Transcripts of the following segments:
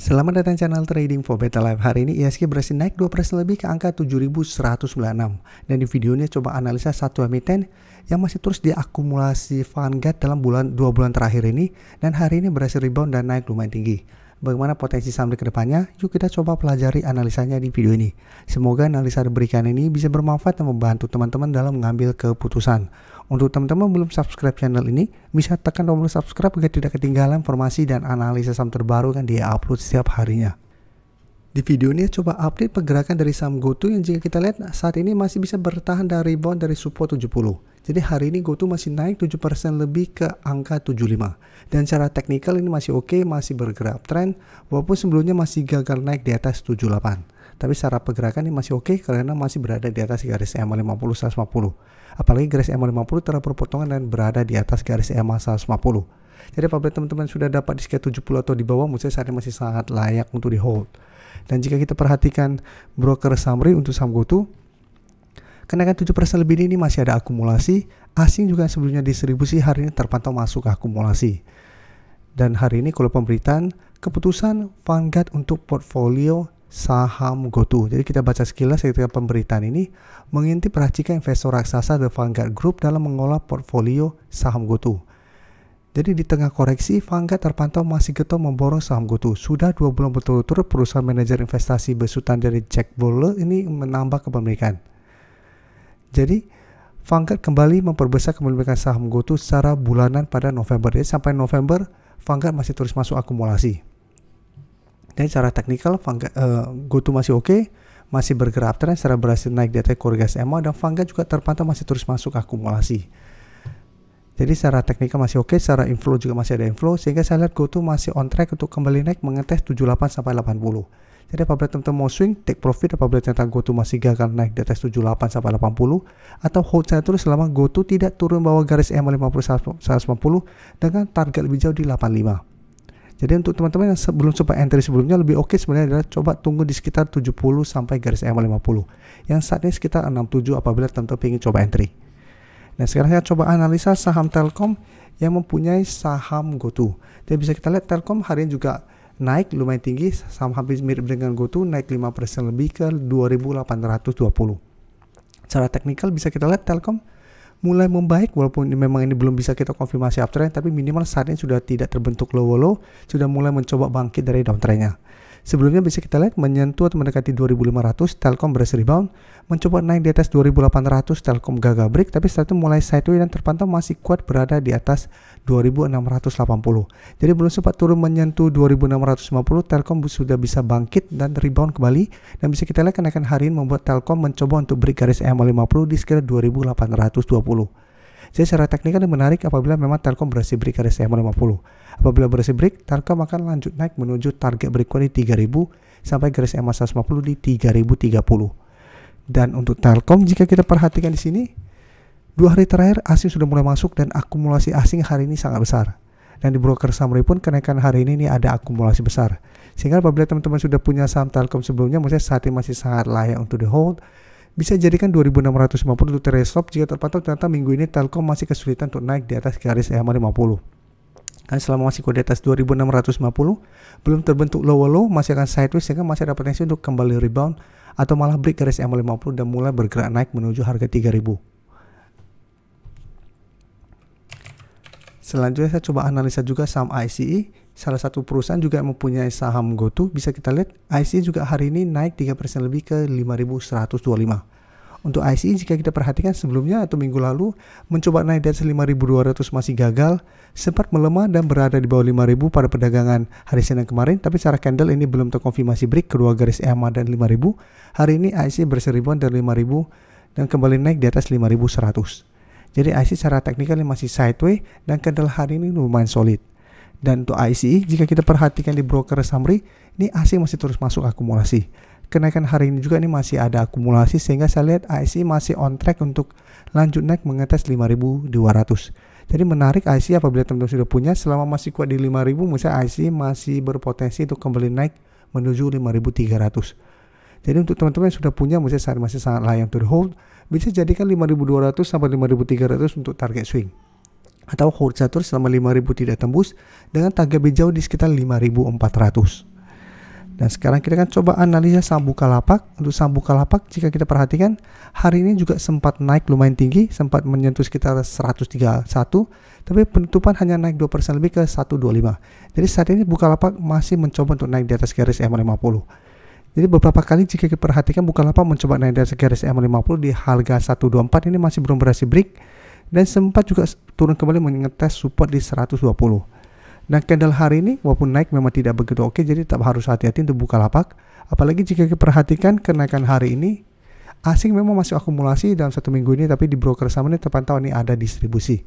Selamat datang channel Trading for Better Life. Hari ini IHSG berhasil naik 2% lebih ke angka 7.196. Dan di video ini coba analisa satu emiten yang masih terus diakumulasi Vanguard dalam 2 bulan terakhir ini. Dan hari ini berhasil rebound dan naik lumayan tinggi. Bagaimana potensi saham di kedepannya? Yuk kita coba pelajari analisanya di video ini. Semoga analisa diberikan ini bisa bermanfaat dan membantu teman-teman dalam mengambil keputusan. Untuk teman-teman belum subscribe channel ini, bisa tekan tombol subscribe agar tidak ketinggalan informasi dan analisa saham terbaru yang dia upload setiap harinya. Di video ini coba update pergerakan dari saham GoTo yang jika kita lihat saat ini masih bisa bertahan dari rebound dari support 70. Jadi hari ini GoTo masih naik 7% lebih ke angka 75. Dan secara teknikal ini masih oke, masih bergerak trend walaupun sebelumnya masih gagal naik di atas 78. Tapi secara pergerakan ini masih oke karena masih berada di atas garis EMA 50 150. Apalagi garis EMA 50 telah berpotongan dan berada di atas garis EMA 150. Jadi apabila teman-teman sudah dapat di sekitar 70 atau di bawah, menurut saya saat ini masih sangat layak untuk di hold. Dan jika kita perhatikan broker summary untuk saham GoTo, kenaikan 7% lebih ini masih ada akumulasi. Asing juga sebelumnya distribusi hari ini terpantau masuk akumulasi. Dan hari ini kalau pemberitaan keputusan Vanguard untuk portfolio saham GoTo. Jadi kita baca sekilas ketika pemberitaan ini mengintip perhatikan investor raksasa The Vanguard Group dalam mengolah portfolio saham GoTo. Jadi di tengah koreksi, Vanguard terpantau masih getol memborong saham GoTo. Sudah 2 bulan berturut-turut perusahaan manajer investasi besutan dari Jack Bogle ini menambah kepemilikan. Jadi Vanguard kembali memperbesar kepemilikan saham GoTo secara bulanan pada November. Jadi sampai November Vanguard masih terus masuk akumulasi. Dan secara teknikal GoTo masih oke, masih bergerak tren secara berhasil naik di atas korelasi EMA dan Vanguard juga terpantau masih terus masuk akumulasi. Jadi secara teknikal masih oke, secara inflow juga masih ada inflow sehingga saya lihat GoTo masih on track untuk kembali naik mengetes 78 sampai 80. Jadi apabila teman-teman mau swing, take profit apabila ternyata GoTo masih gagal naik di atas 78 sampai 80 atau hold saya terus selama GoTo tidak turun bawah garis EMA 50 150 dengan target lebih jauh di 85. Jadi untuk teman-teman yang belum coba entry sebelumnya lebih oke sebenarnya adalah coba tunggu di sekitar 70 sampai garis EMA 50. Yang saat ini sekitar 67 apabila teman-teman ingin coba entry. Nah sekarang saya coba analisa saham Telkom yang mempunyai saham GoTo. Jadi bisa kita lihat Telkom hari ini juga naik lumayan tinggi, saham hampir mirip dengan GoTo, naik 5% lebih ke 2.820. Secara teknikal bisa kita lihat Telkom mulai membaik walaupun memang ini belum bisa kita konfirmasi uptrend, tapi minimal saat ini sudah tidak terbentuk low, sudah mulai mencoba bangkit dari downtrendnya. Sebelumnya bisa kita lihat menyentuh atau mendekati 2.500, Telkom berhasil rebound, mencoba naik di atas 2.800, Telkom gagal break, tapi setelah itu mulai sideways dan terpantau masih kuat berada di atas 2.680. Jadi belum sempat turun menyentuh 2.650, Telkom sudah bisa bangkit dan rebound kembali. Dan bisa kita lihat kenaikan hari ini membuat Telkom mencoba untuk break garis EMA 50 di sekitar 2.820. Jadi secara teknikal ini menarik apabila memang Telkom berhasil break garis EMA 50. Apabila berhasil break, Telkom akan lanjut naik menuju target berikutnya di 3000 sampai garis EMA 150 di 3030. Dan untuk Telkom jika kita perhatikan di sini 2 hari terakhir asing sudah mulai masuk dan akumulasi asing hari ini sangat besar. Dan di broker summary pun kenaikan hari ini ada akumulasi besar. Sehingga apabila teman-teman sudah punya saham Telkom sebelumnya, maksudnya saat ini masih sangat layak untuk di hold. Bisa jadikan 2.650 untuk trade stop jika terpantau ternyata minggu ini Telkom masih kesulitan untuk naik di atas garis EMA 50. Kan selama masih di atas 2.650 belum terbentuk low masih akan sideways sehingga masih ada potensi untuk kembali rebound atau malah break garis EMA 50 dan mulai bergerak naik menuju harga 3.000. Selanjutnya saya coba analisa juga saham ICE, salah satu perusahaan juga yang mempunyai saham GoTo. Bisa kita lihat ICE juga hari ini naik 3% lebih ke 5.125. Untuk ICE jika kita perhatikan sebelumnya atau minggu lalu mencoba naik di atas 5.200 masih gagal, sempat melemah dan berada di bawah 5.000 pada perdagangan hari Senin kemarin, tapi secara candle ini belum terkonfirmasi break kedua garis EMA dan 5.000. Hari ini ICE berhasil rebound dari 5.000 dan kembali naik di atas 5.100. Jadi ICE secara teknikal ini masih sideways dan candle hari ini lumayan solid. Dan untuk ICE jika kita perhatikan di broker summary, ini asing masih terus masuk akumulasi. Kenaikan hari ini juga ini masih ada akumulasi sehingga saya lihat ICE masih on track untuk lanjut naik mengetes 5.200. Jadi menarik ICE apabila teman-teman sudah punya selama masih kuat di 5.000, misalnya ICE masih berpotensi untuk kembali naik menuju 5.300. Jadi untuk teman-teman yang sudah punya misalnya saat masih sangat layak untuk hold, bisa jadikan 5.200 sampai 5.300 untuk target swing. Atau hold satu selama 5.000 tidak tembus dengan target lebih jauh di sekitar 5.400. Dan sekarang kita akan coba analisa saham Bukalapak. Untuk saham Bukalapak, jika kita perhatikan, hari ini juga sempat naik lumayan tinggi, sempat menyentuh sekitar 131, tapi penutupan hanya naik 2% lebih ke 125. Jadi saat ini Bukalapak masih mencoba untuk naik di atas garis EMA 50. Jadi beberapa kali jika kita perhatikan Bukalapak mencoba naik di atas garis EMA 50 di harga 124, ini masih belum berhasil break, dan sempat juga turun kembali mengetes support di 120. Dan candle hari ini walaupun naik memang tidak begitu oke, jadi tetap harus hati-hati untuk Bukalapak. Apalagi jika kita perhatikan kenaikan hari ini, asing memang masih akumulasi dalam 1 minggu ini, tapi di broker saham ini terpantau ini ada distribusi.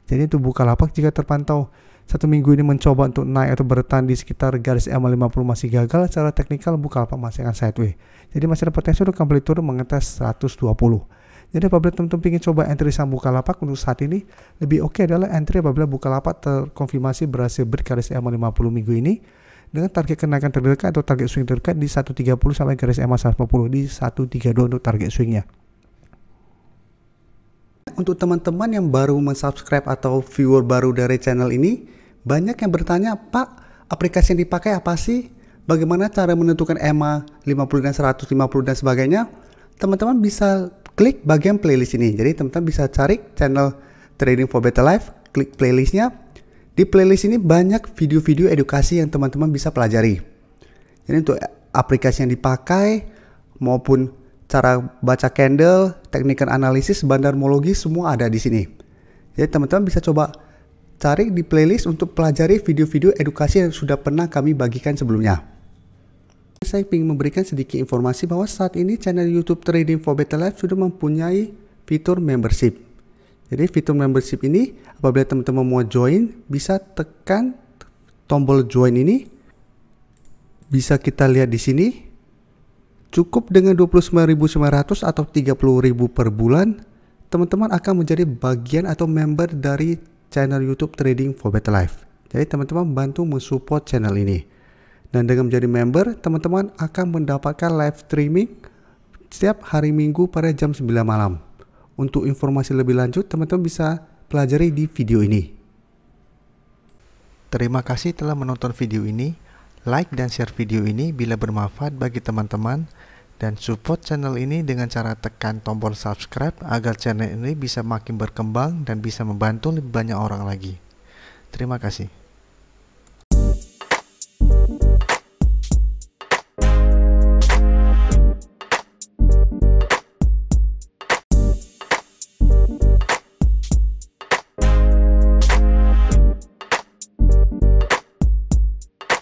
Jadi untuk Bukalapak jika terpantau 1 minggu ini mencoba untuk naik atau bertahan di sekitar garis EMA 50 masih gagal, secara teknikal Bukalapak masih akan sideways. Jadi masih ada potensi untuk kembali turun mengetes 120. Jadi apabila teman-teman ingin coba entry saham Bukalapak untuk saat ini, lebih oke adalah entry apabila Bukalapak terkonfirmasi berhasil break garis EMA 50 minggu ini dengan target kenaikan terdekat atau target swing terdekat di 130 sampai garis EMA 140 di 132 untuk target swingnya. Untuk teman-teman yang baru mensubscribe atau viewer baru dari channel ini, banyak yang bertanya, Pak, aplikasi yang dipakai apa sih? Bagaimana cara menentukan EMA 50 dan 150 dan sebagainya? Teman-teman bisa klik bagian playlist ini. Jadi teman-teman bisa cari channel Trading for Better Life, klik playlistnya. Di playlist ini banyak video-video edukasi yang teman-teman bisa pelajari. Jadi untuk aplikasi yang dipakai maupun cara baca candle, teknik analisis, bandarmologi semua ada di sini. Jadi teman-teman bisa coba cari di playlist untuk pelajari video-video edukasi yang sudah pernah kami bagikan sebelumnya. Saya ingin memberikan sedikit informasi bahwa saat ini channel YouTube Trading for Better Life sudah mempunyai fitur membership. Jadi fitur membership ini apabila teman-teman mau join, bisa tekan tombol join ini. Bisa kita lihat di sini. Cukup dengan 29.900 atau 30.000 per bulan, teman-teman akan menjadi bagian atau member dari channel YouTube Trading for Better Life. Jadi teman-teman bantu mensupport channel ini. Dan dengan menjadi member, teman-teman akan mendapatkan live streaming setiap hari Minggu pada jam 9 malam. Untuk informasi lebih lanjut, teman-teman bisa pelajari di video ini. Terima kasih telah menonton video ini. Like dan share video ini bila bermanfaat bagi teman-teman. Dan support channel ini dengan cara tekan tombol subscribe agar channel ini bisa makin berkembang dan bisa membantu lebih banyak orang lagi. Terima kasih.